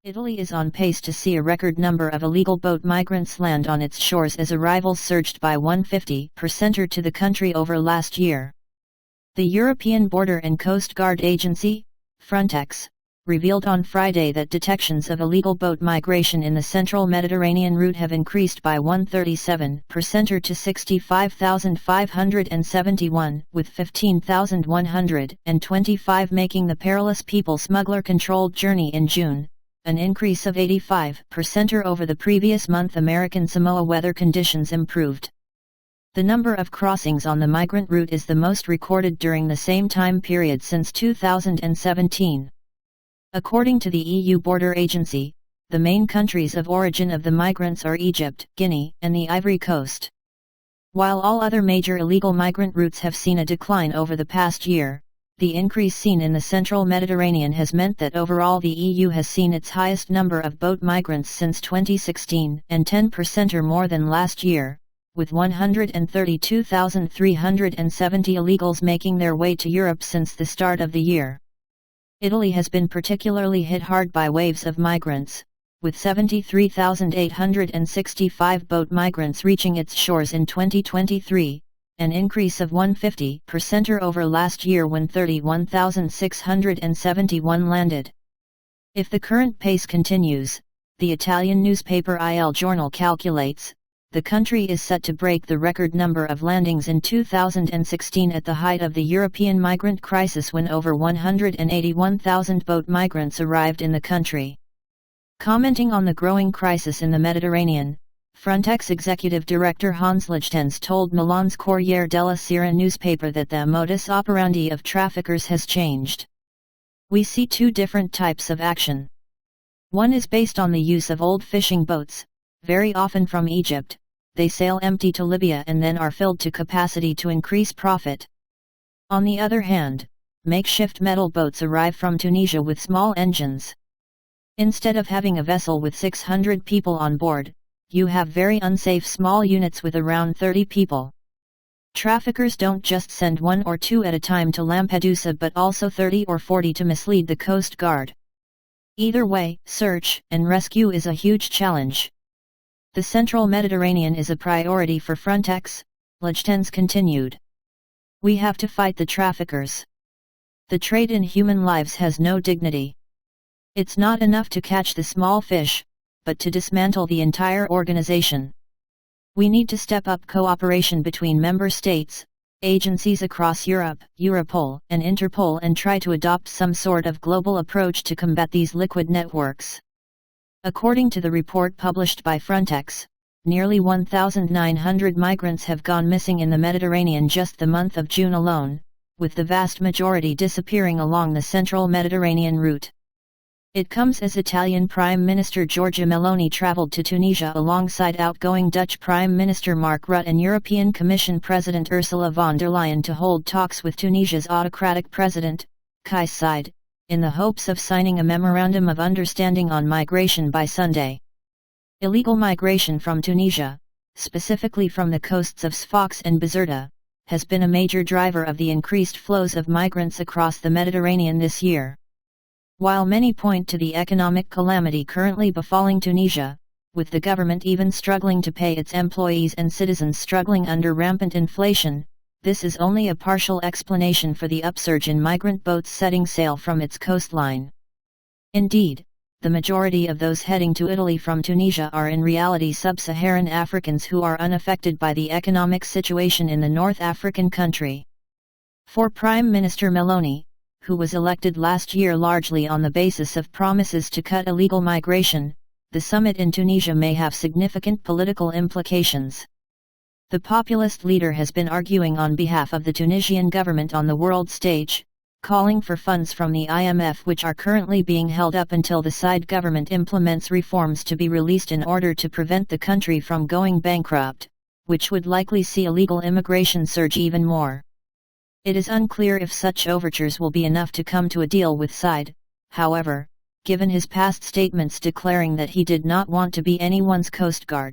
Italy is on pace to see a record number of illegal boat migrants land on its shores as arrivals surged by 150% to the country over last year. The European Border and Coast Guard Agency, Frontex, revealed on Friday that detections of illegal boat migration in the central Mediterranean route have increased by 137% to 65,571, with 15,125 making the perilous people smuggler-controlled journey in June, an increase of 85% over the previous month. American Samoa weather conditions improved. The number of crossings on the migrant route is the most recorded during the same time period since 2017. According to the EU Border Agency, the main countries of origin of the migrants are Egypt, Guinea, and the Ivory Coast. While all other major illegal migrant routes have seen a decline over the past year, the increase seen in the central Mediterranean has meant that overall the EU has seen its highest number of boat migrants since 2016 and 10% or more than last year, with 132,370 illegals making their way to Europe since the start of the year. Italy has been particularly hit hard by waves of migrants, with 73,865 boat migrants reaching its shores in 2023, an increase of 150% over last year when 31,671 landed. If the current pace continues, the Italian newspaper Il Giornale calculates, the country is set to break the record number of landings in 2016 at the height of the European migrant crisis when over 181,000 boat migrants arrived in the country. Commenting on the growing crisis in the Mediterranean, Frontex Executive Director Hans Lichtens told Milan's Corriere della Sera newspaper that the modus operandi of traffickers has changed. We see two different types of action. One is based on the use of old fishing boats, very often from Egypt. They sail empty to Libya and then are filled to capacity to increase profit. On the other hand, makeshift metal boats arrive from Tunisia with small engines. Instead of having a vessel with 600 people on board, you have very unsafe small units with around 30 people. Traffickers don't just send one or two at a time to Lampedusa but also 30 or 40 to mislead the Coast Guard. Either way, search and rescue is a huge challenge. The central Mediterranean is a priority for Frontex, Lichtens continued. We have to fight the traffickers. The trade in human lives has no dignity. It's not enough to catch the small fish, but to dismantle the entire organization. We need to step up cooperation between member states, agencies across Europe, Europol, and Interpol and try to adopt some sort of global approach to combat these liquid networks. According to the report published by Frontex, nearly 1,900 migrants have gone missing in the Mediterranean just the month of June alone, with the vast majority disappearing along the central Mediterranean route. It comes as Italian Prime Minister Giorgia Meloni traveled to Tunisia alongside outgoing Dutch Prime Minister Mark Rutte and European Commission President Ursula von der Leyen to hold talks with Tunisia's autocratic president, Kais Saied, in the hopes of signing a memorandum of understanding on migration by Sunday. Illegal migration from Tunisia, specifically from the coasts of Sfax and Bizerta, has been a major driver of the increased flows of migrants across the Mediterranean this year. While many point to the economic calamity currently befalling Tunisia, with the government even struggling to pay its employees and citizens struggling under rampant inflation, this is only a partial explanation for the upsurge in migrant boats setting sail from its coastline. Indeed, the majority of those heading to Italy from Tunisia are in reality sub-Saharan Africans who are unaffected by the economic situation in the North African country. For Prime Minister Meloni, who was elected last year largely on the basis of promises to cut illegal migration, the summit in Tunisia may have significant political implications. The populist leader has been arguing on behalf of the Tunisian government on the world stage, calling for funds from the IMF which are currently being held up until the Saied government implements reforms to be released in order to prevent the country from going bankrupt, which would likely see illegal immigration surge even more. It is unclear if such overtures will be enough to come to a deal with Saied, however, given his past statements declaring that he did not want to be anyone's coast guard.